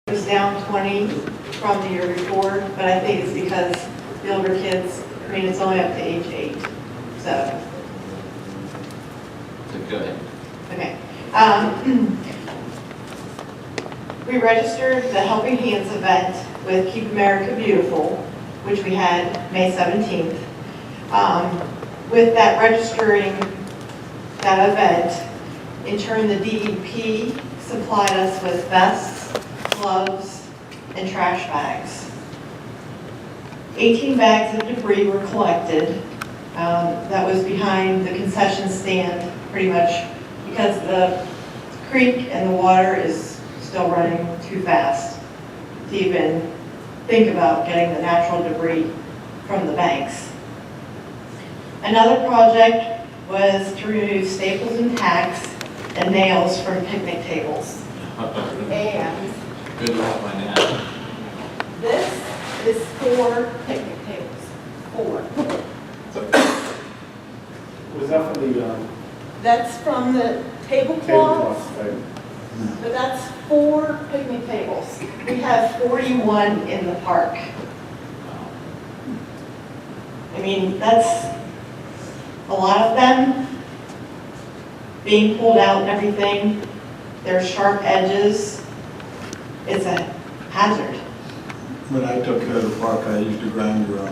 It was down 20 from the year before, but I think it's because the older kids, I mean, it's only up to age 8, so. So go ahead. Okay. We registered the Helping Hands event with Keep America Beautiful, which we had May 17th. With that registering that event, in turn the DEP supplied us with vests, gloves, and trash bags. 18 bags of debris were collected. That was behind the concession stand, pretty much because the creek and the water is still running too fast to even think about getting the natural debris from the banks. Another project was to remove staples and tacks and nails from picnic tables. And Good luck on that. this is 4 picnic tables. 4. Was that from the That's from the tablecloths, tablecloth thing? but that's 4 picnic tables. We have 41 in the park. I mean, that's a lot of them being pulled out and everything. They're sharp edges. It's a hazard. When I took care of the park, I used to grind around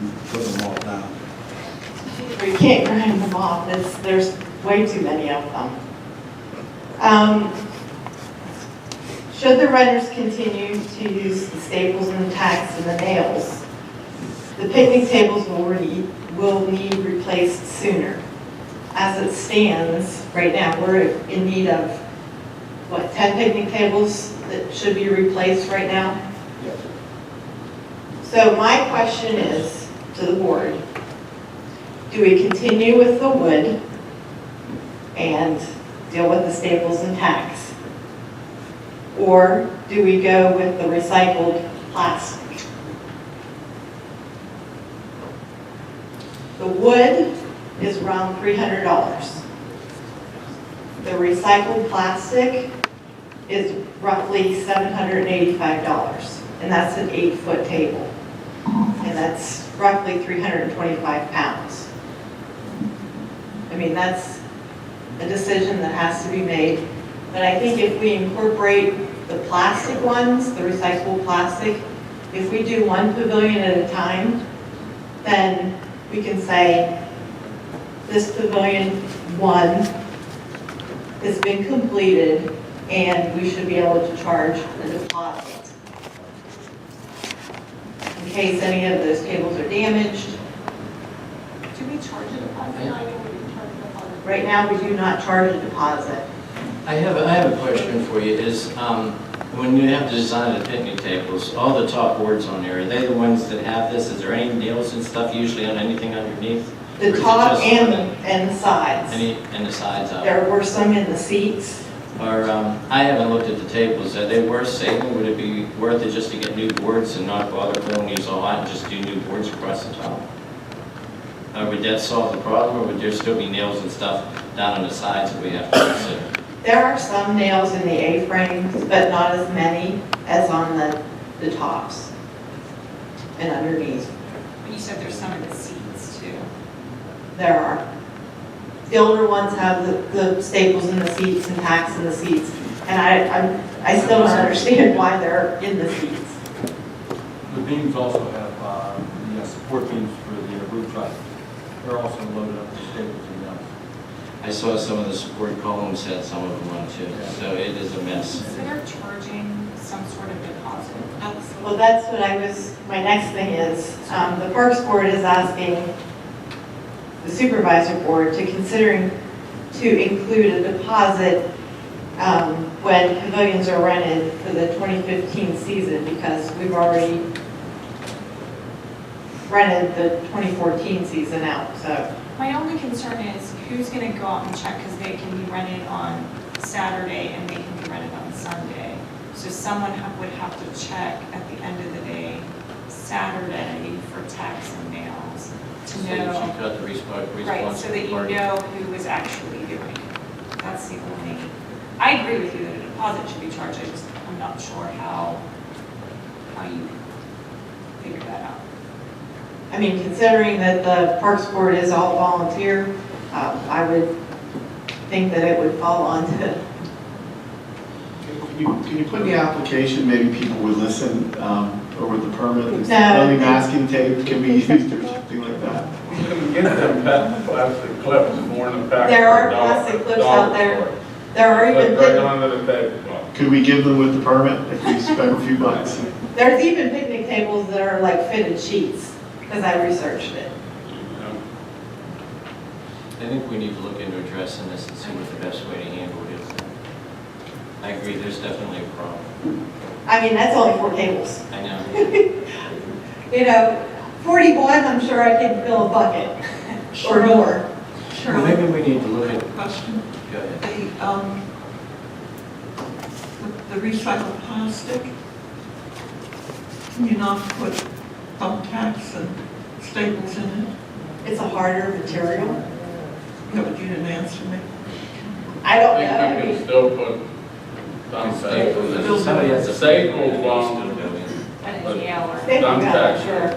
and put them all down. You can't grind them off. There's way too many of them. Should the renters continue to use the staples and the tacks and the nails, the picnic tables will need replaced sooner. As it stands right now, we're in need of, 10 picnic tables that should be replaced right now? Yes. So my question is to the board, do we continue with the wood and deal with the staples and tacks? Or do we go with the recycled plastic? The wood is around $300. The recycled plastic is roughly $785, and that's an 8-foot table. And that's roughly 325 pounds. I mean, that's a decision that has to be made. But I think if we incorporate the plastic ones, the recyclable plastic, if we do one pavilion at a time, then we can say, this pavilion 1 has been completed, and we should be able to charge a deposit in case any of those tables are damaged. Do we charge a deposit? I know we do charge a deposit. Right now, we do not charge a deposit. I have a question for you. Is when you have to design the picnic tables, all the top boards on there, are they the ones that have this? Is there any nails and stuff usually on anything underneath? Or The is it top just and the sides. and the sides of it? There were some in the seats. Or I haven't looked at the tables. Are they worth saving? Would it be worth it just to get new boards and not bother pulling these all out and just do new boards across the top? Would that solve the problem, or would there still be nails and stuff down on the sides that we have to consider? There are some nails in the A-frames, but not as many as on the tops and underneath. But you said there's some in the seats too. There are. The older ones have the staples in the seats and tacks in the seats, and I still don't understand why they're in the seats. The beams also have the support beams for the roof truss. They're also loaded up with staples and nails. I saw some of the support columns had some of them on too, so it is a mess. Consider charging some sort of deposit. Well, that's what my next thing is, the Parks Board is asking the Supervisor Board to considering to include a deposit when pavilions are rented for the 2015 season, because we've already rented the 2014 season out, so. My only concern is who's going to go out and check, because they can be rented on Saturday and they can be rented on Sunday. So someone would have to check at the end of the day, Saturday, for tax and nails to So know. you've got the responsibility. Right, so that you know who is actually doing it. That's the only, I agree with you that a deposit should be charged, I'm not sure how you figure that out. I mean, considering that the Parks Board is all volunteer, I would think that it would fall onto, Can you put in the application, maybe people would listen, or with the permit, No. only masking tape can be used or something like that? You can get them plastic clips more in the pack. There are plastic clips out there. There are even, Right under the table. Could we give them with the permit if we spend a few bucks? there's even picnic tables that are like fitted sheets, because I researched it. I think we need to look into addressing this and see what the best way to handle it is. I agree, there's definitely a problem. I mean, that's only 4 tables. I know. You know, 41, I'm sure I can fill a bucket or more. Well, Shirley, maybe we need to look at, question. go ahead. With the recycled plastic, can you not put thumbtacks and staples in it? It's a harder material. Yeah, but you didn't answer me. I don't I know. I think you mean, can still put thumbtacks. Somebody has a Staples still won't, go in. they can go, thumbtacks. sure.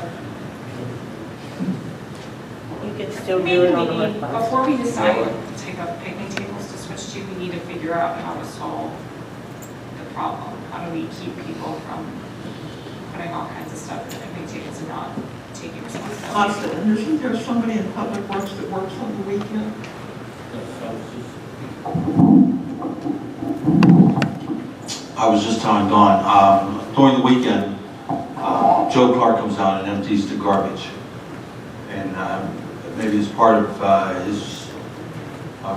You could still do Maybe it on the we web need, class. before we decide what type of picnic tables to switch to, we need to figure out how to solve the problem. How do we keep people from putting all kinds of stuff in picnic tables and not taking responsibility? Austin, and isn't there somebody in Public Works that works on the weekend? I was just telling Dawn, during the weekend, Joe Clark comes out and empties the garbage. And maybe as part of his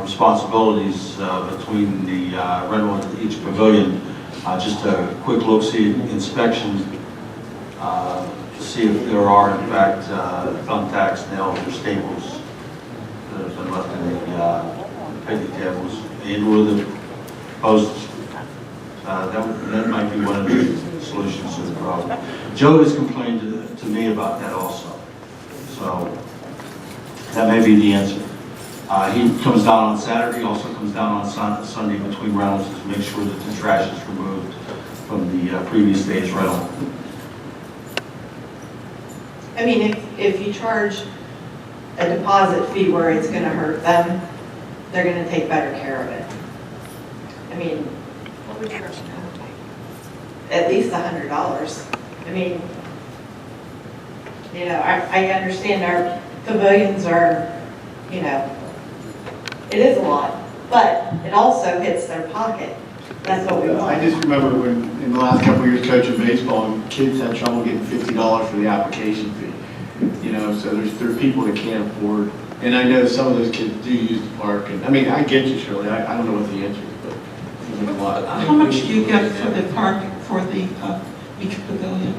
responsibilities between the rental and each pavilion, just a quick look-see inspection to see if there are in fact thumbtacks, nails, or staples that have been left in the picnic tables and with the posts. That might be one of the solutions to the problem. Joe has complained to me about that also. So that may be the answer. He comes down on Saturday, also comes down on Sunday between rentals to make sure that the trash is removed from the previous day's rental. I mean, if you charge a deposit fee where it's gonna hurt them, they're gonna take better care of it. I mean, What would you recommend? at least $100. I mean, you know, I understand our pavilions are, you know, it is a lot, but it also hits their pocket. That's what we I want. just remember when, in the last couple of years coaching baseball, and kids had trouble getting $50 for the application fee. You know, so there's people that can't afford, and I know some of those kids do use the park, and, I mean, I get you, Shirley, I don't know what the answer is, but it seems like a lot. How much do you get for the parking, for the, each pavilion?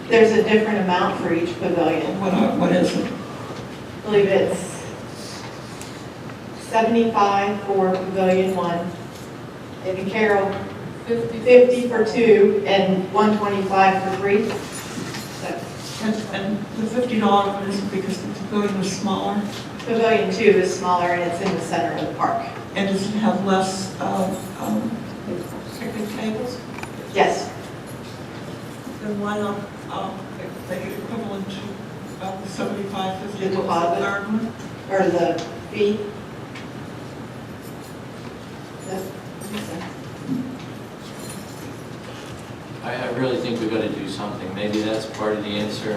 There's a different amount for each pavilion. What is it? I believe it's 75 for Pavilion 1. And Carol, 50 for 2 and 125 for 3. So And the $50 is because the pavilion was smaller, Pavilion 2 is smaller and it's in the center of the park. and does it have less, picnic tables? Yes, Then why not, make it equivalent to about the 75, 50? The deposit? Third one? or the fee. Yep. I really think we've got to do something. Maybe that's part of the answer.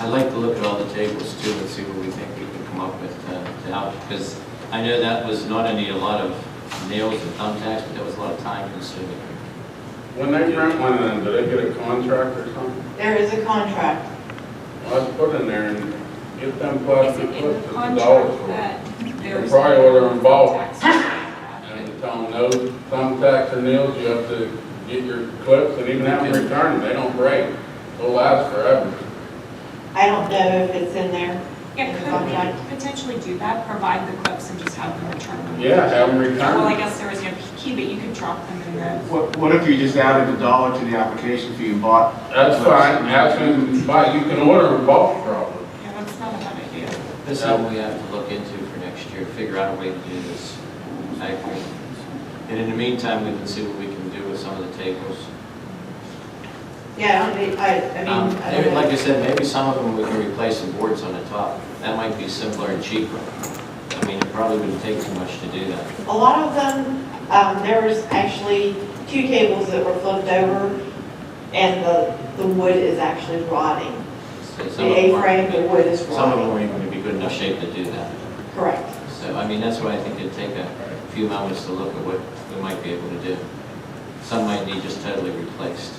I'd like to look at all the tables too and see what we think we can come up with to help. Because I know that was not only a lot of nails and thumbtacks, but that was a lot of time consuming. When they rent one of them, do they get a contract or something? There is a contract. Well, let's put in there and get them Is plastic it in clips the at the contract dollar store. that They'll there's probably order them bulk. tax? And tell them no thumbtacks or nails, you have to get your clips and even have them return them, they don't break. They'll last forever. I don't know if it's in there. Yeah, could we potentially do that, provide the clips and just have them return them? Yeah, have them Well, I return. guess there was no key, but you could drop them in the, What if you just added $1 to the application fee and bought? That's fine, ask them, but you can order them bulk probably. yeah, that's not a bad idea. This is something we have to look into for next year, figure out a way to do this. I agree. And in the meantime, we can see what we can do with some of the tables. Yeah, I mean, I Maybe, don't like know. I said, maybe some of them we can replace some boards on the top. That might be simpler and cheaper. I mean, it probably wouldn't take too much to do that. A lot of them, there was actually 2 tables that were flipped over, and the wood is actually rotting. So The some of them aren't A-frame, the good- wood is Some of them rotting. weren't even going to be good enough shape to do that. Correct. So, I mean, that's why I think it'd take a few moments to look at what we might be able to do. Some might need just totally replaced.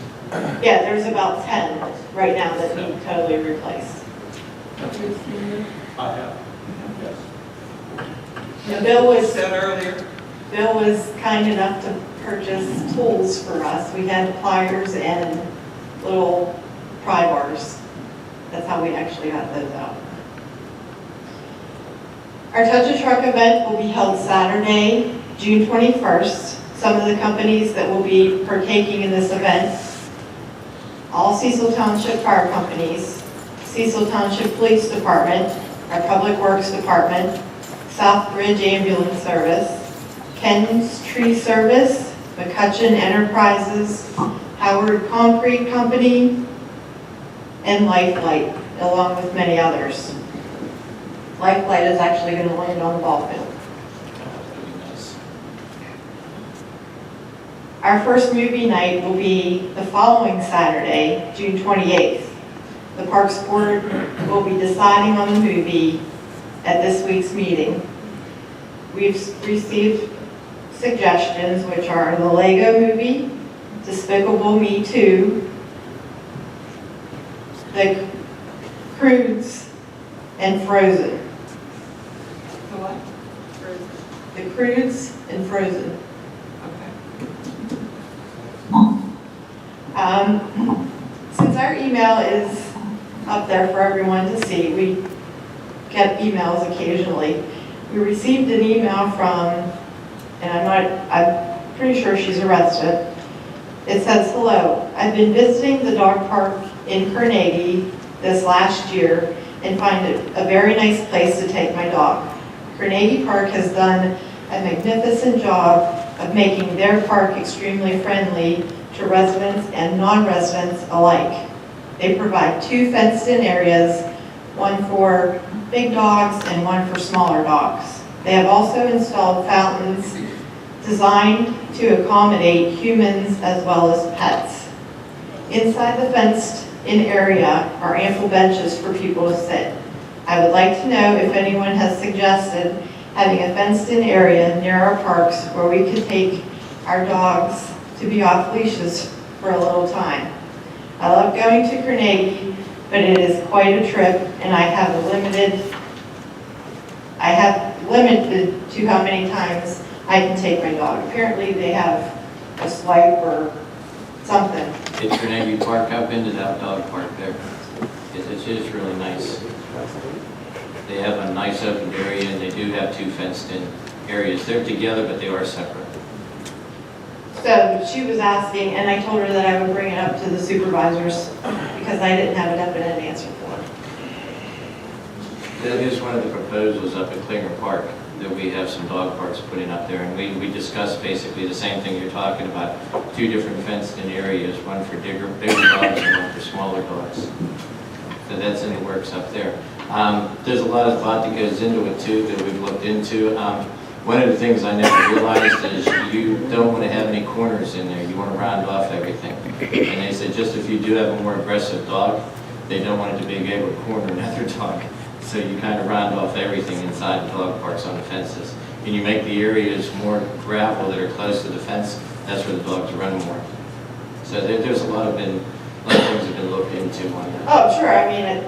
Yeah, there's about 10 right now that need totally replaced. I have, yes. And Bill was Said earlier, kind enough to purchase tools for us. We had pliers and little pry bars. That's how we actually got those out. Our Touch a Truck event will be held Saturday, June 21st. Some of the companies that will be partaking in this event: all Cecil Township Fire Companies, Cecil Township Police Department, our Public Works Department, South Bridge Ambulance Service, Ken's Tree Service, McCutcheon Enterprises, Howard Concrete Company, and Lifelight, along with many others. Lifelight is actually going to land on the ball field. That would be nice. Our first movie night will be the following Saturday, June 28th. The Parks Board will be deciding on the movie at this week's meeting. We've received suggestions, which are the Lego Movie, Despicable Me 2, The Croods, and Frozen. The what? The Croods and Frozen. Since our email is up there for everyone to see, we get emails occasionally. We received an email from, and I'm pretty sure she's a resident. It says, "Hello, I've been visiting the dog park in Carnegie this last year and find it a very nice place to take my dog. Carnegie Park has done a magnificent job of making their park extremely friendly to residents and non-residents alike. They provide 2 fenced-in areas, one for big dogs and one for smaller dogs. They have also installed fountains designed to accommodate humans as well as pets. Inside the fenced-in area are ample benches for people to sit. I would like to know if anyone has suggested having a fenced-in area near our parks where we could take our dogs to be off leashes for a little time. I love going to Carnegie, but it is quite a trip, and I have limited to how many times I can take my dog." Apparently, they have a swipe or something. It's Carnegie Park. I've been to that dog park there. It is really nice. They have a nice open area, and they do have 2 fenced-in areas. They're together, but they are separate. So she was asking, and I told her that I would bring it up to the supervisors because I didn't have a definite answer for her. That is one of the proposals up at Klinger Park, that we have some dog parks putting up there. And we discussed basically the same thing you're talking about, 2 different fenced-in areas, one for bigger dogs and one for smaller dogs. So that's in the works up there. There's a lot of thought that goes into it too, that we've looked into. One of the things I never realized is you don't want to have any corners in there. You want to round off everything. And they said just if you do have a more aggressive dog, they don't want it to be able to corner another dog. So you kind of round off everything inside the dog parks on the fences. And you make the areas more gravel that are close to the fence, that's where the dogs run more. So there's a lot of things have been looked into on that. Oh, sure, I mean,